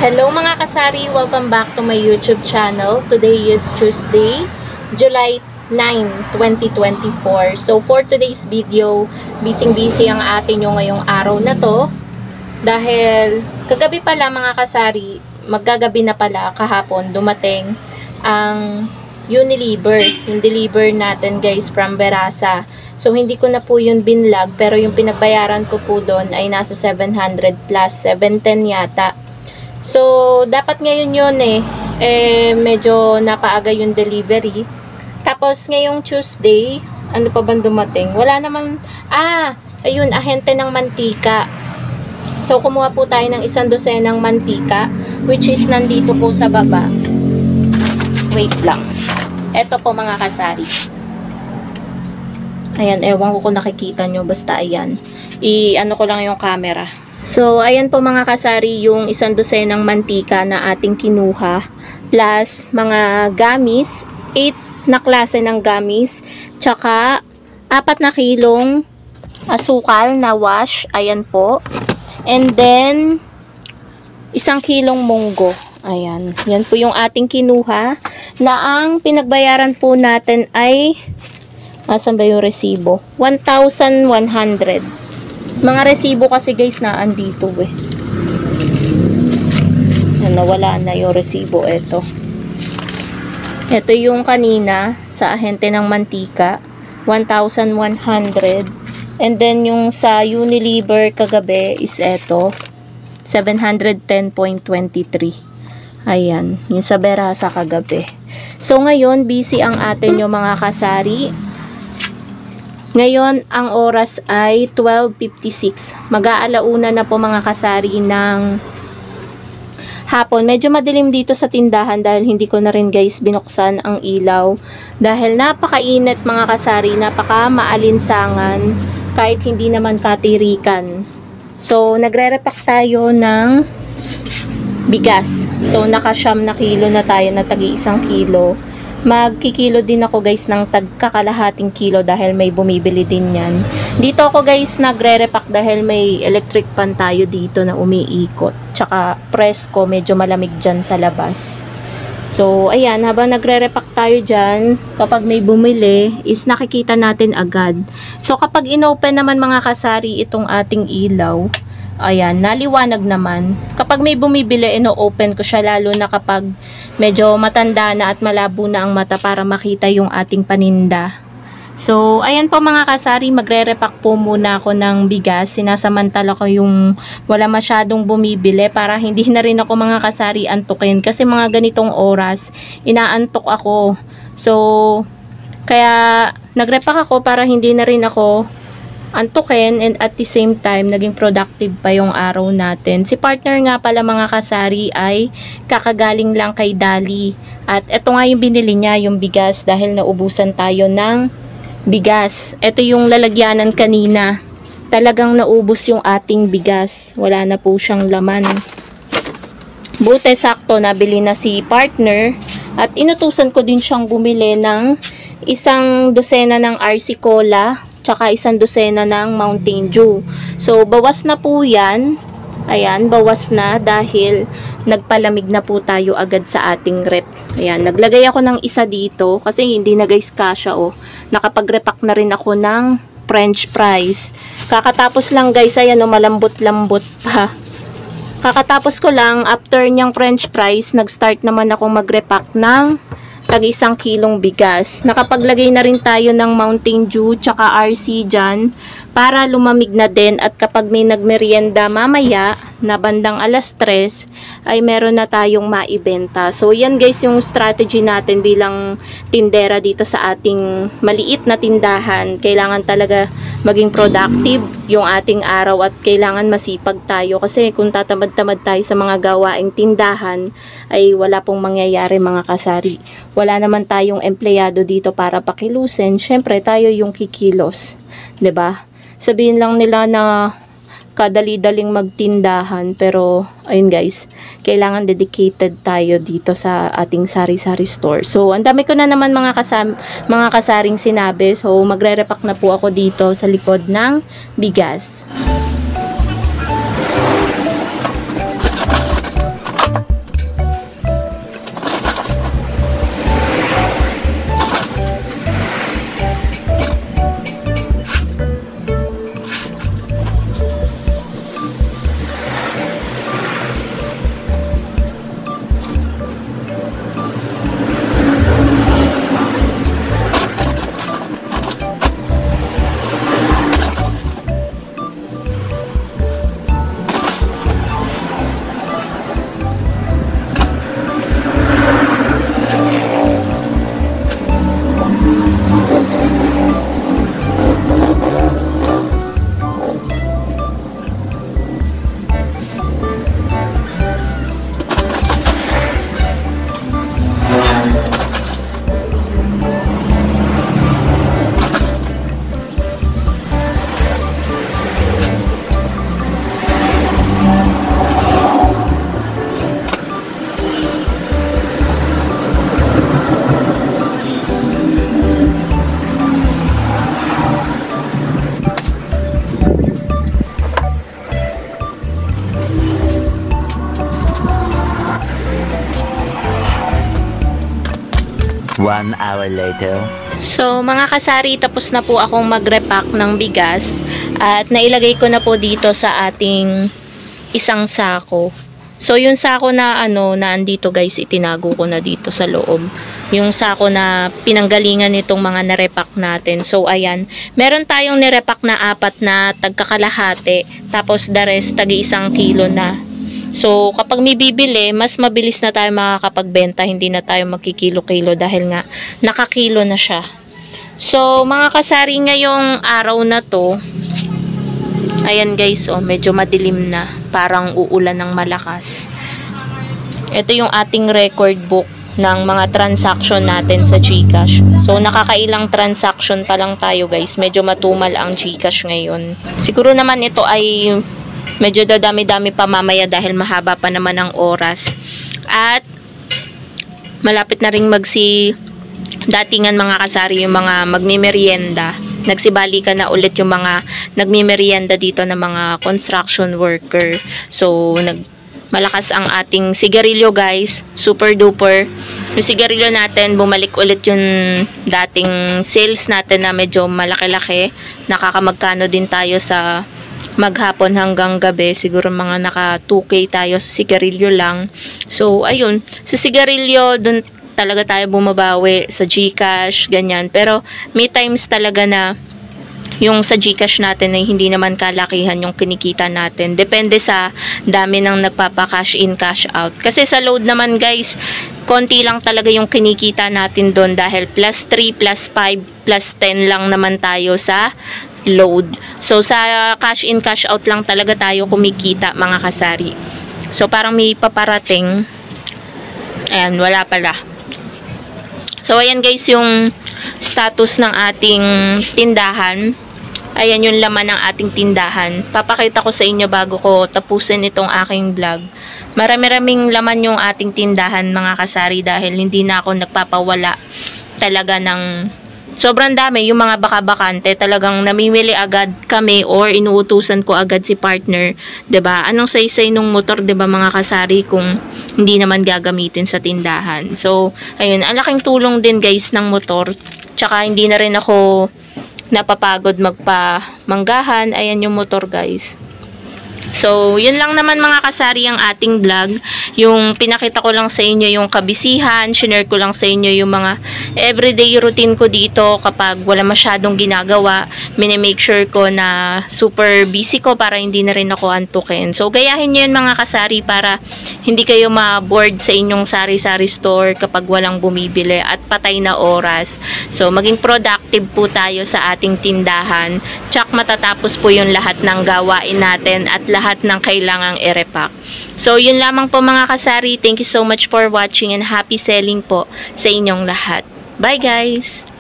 Hello mga kasari! Welcome back to my YouTube channel. Today is Tuesday, July 9, 2024. So for today's video, busy ang atin yung ngayong araw na to. Dahil kagabi pala mga kasari, maggagabi na pala kahapon, dumating ang Unilever. Yung deliver natin guys from Verasa. So hindi ko na po yun binlog, pero yung pinagbayaran ko po doon ay nasa 700 plus, 710 yata. So, dapat ngayon yun medyo napaaga yung delivery. Tapos, ngayong Tuesday, ano pa bang dumating? Wala naman, ayun, ahente ng mantika. So, kumuha po tayo ng 1 dosenang mantika, which is nandito po sa baba. Wait lang. Eto po mga kasari. Ayan, ewan ko kung nakikita nyo, basta ayan. I-ano ko lang yung camera. So, ayan po mga kasari yung 1 dosenang mantika na ating kinuha. Plus, mga gamis. 8 na klase ng gamis. Tsaka, 4 na kilong asukal na wash. Ayan po. And then, 1 kilong munggo. Ayan. Yan po yung ating kinuha. Na ang pinagbayaran po natin ay, asan ba yung resibo? 1,100. Mga resibo kasi guys na andito nawala na yung resibo. Ito yung kanina sa ahente ng mantika, 1,100. And then yung sa Unilever kagabi is ito, 710.23. Ayan, yung sa Verasa kagabi. So ngayon busy ang atin yung mga kasari. Ngayon, ang oras ay 12:56. Mag-aalauna na po mga kasari ng hapon. Medyo madilim dito sa tindahan dahil hindi ko na rin guys binuksan ang ilaw. Dahil napakainit mga kasari, napaka-maalinsangan kahit hindi naman katirikan. So, nagre-repack tayo ng bigas. So, naka-siyam na kilo na tayo na tagi 1 kilo. Magkikilo din ako guys ng tagkakalahating kilo dahil may bumibili din yan. Dito ako guys nagre-repack dahil may electric pan tayo dito na umiikot. Tsaka press ko medyo malamig dyan sa labas. So ayan, habang nagre-repack tayo dyan, kapag may bumili is nakikita natin agad. So kapag inopen naman mga kasari itong ating ilaw, ayan, naliwanag naman. Kapag may bumibili, ino-open ko siya lalo na kapag medyo matanda na at malabo na ang mata para makita yung ating paninda. So, ayan po mga kasari, magre-repack po muna ako ng bigas. Sinasamantala ko yung wala masyadong bumibili para hindi na rin ako mga kasari antukin. Kasi mga ganitong oras, inaantok ako. So, kaya nagrepack ako para hindi na rin ako antukin and at the same time naging productive pa yung araw natin. Si partner nga pala mga kasari ay kakagaling lang kay Dali at eto nga yung binili niya, yung bigas, dahil naubusan tayo ng bigas. Eto yung lalagyanan kanina, talagang naubos yung ating bigas, wala na po siyang laman. Buti sakto nabili na si partner at inutusan ko din siyang bumili ng 1 dosena ng RC Cola tsaka 1 dosena ng Mountain Dew. So, bawas na po yan. Ayan, bawas na dahil nagpalamig na po tayo agad sa ating rep. Ayan, naglagay ako ng isa dito kasi hindi na guys kasya Nakapag-repack na rin ako ng French fries. Kakatapos lang guys, ayan malambot-lambot pa. Kakatapos ko lang, after niyang French fries, nag-start naman ako mag-repack ng tag 1 kilong bigas. Nakapaglagay na rin tayo ng Mountain Dew tsaka RC dyan para lumamig na din at kapag may nagmerienda mamaya na bandang 3:00 ay meron na tayong maibenta. So yan guys yung strategy natin bilang tindera dito sa ating maliit na tindahan. Kailangan talaga maging productive yung ating araw at kailangan masipag tayo kasi kung tatamad-tamad tayo sa mga gawaing tindahan ay wala pong mangyayari mga kasari. Wala naman tayong empleyado dito para pakilusin. Syempre tayo yung kikilos, 'di ba? Sabihin lang nila na kadali-daling magtindahan, pero ayun guys, kailangan dedicated tayo dito sa ating sari-sari store. So, ang dami ko na naman mga kasaring sinabi. So, magre-repack na po ako dito sa likod ng bigas. 1 hour later. So mga kasari, tapos na po akong mag-repack ng bigas at nailagay ko na po dito sa ating isang sako. So yung sako na na andito guys, itinago ko na dito sa loob. Yung sako na pinanggalingan nitong mga narepack natin. So ayan, meron tayong nirepack na 4 na tagkakalahati, tapos the rest tagi 1 kilo na. So kapag may bibili, mas mabilis na tayo makakapagbenta, hindi na tayo magkikilo-kilo dahil nga nakakilo na siya. So mga kasari, ngayong araw na to, ayan guys, medyo madilim na, parang uulan ng malakas. Ito yung ating record book ng mga transaction natin sa GCash. So nakakailang transaction pa lang tayo guys, medyo matumal ang GCash ngayon. Siguro naman ito ay medyo dadami-dami pa mamaya dahil mahaba pa naman ang oras. At malapit na ring datingan mga kasari yung mga magmimerienda. Nagsibalikan na ulit yung mga nagmimerienda dito na mga construction worker. So malakas ang ating sigarilyo guys, super duper. Yung sigarilyo natin, bumalik ulit yung dating sales natin na medyo malaki-laki. Nakakamagkano din tayo sa maghapon hanggang gabi, siguro mga naka 2K tayo sa sigarilyo lang. So ayun, sa sigarilyo dun talaga tayo bumabawi, sa GCash ganyan. Pero may times talaga na yung sa GCash natin ay hindi naman kalakihan yung kinikita natin. Depende sa dami ng nagpapa-cash in, cash out. Kasi sa load naman guys, konti lang talaga yung kinikita natin doon dahil plus 3, plus 5, plus 10 lang naman tayo sa load. So sa cash in, cash out lang talaga tayo kumikita mga kasari. So parang may paparating. Ayan, wala pala. So ayan guys yung status ng ating tindahan. Ayan yung laman ng ating tindahan. Papakita ko sa inyo bago ko tapusin itong aking vlog. Marami-raming laman yung ating tindahan mga kasari dahil hindi na ako nagpapawala talaga ng sobrang dami. Yung mga baka-bakante talagang namimili agad kami or inuutusan ko agad si partner, 'di ba? Anong saysay nung motor, 'di ba mga kasari, kung hindi naman gagamitin sa tindahan. So ayun, ang laking tulong din guys ng motor. Tsaka hindi na rin ako napapagod magpamanggahan. Ayan yung motor guys. So, yun lang naman mga kasari ang ating vlog. Yung pinakita ko lang sa inyo yung kabisihan, shinare ko lang sa inyo yung mga everyday routine ko dito kapag wala masyadong ginagawa. Minimake sure ko na super busy ko para hindi na rin ako antukin. So, gayahin nyo yun mga kasari para hindi kayo ma-bored sa inyong sari-sari store kapag walang bumibili at patay na oras. So, maging productive po tayo sa ating tindahan. Tsak matatapos po yung lahat ng gawain natin at lahat ng kailangang i-repack. So, yun lamang po mga kasari. Thank you so much for watching and happy selling po sa inyong lahat. Bye guys!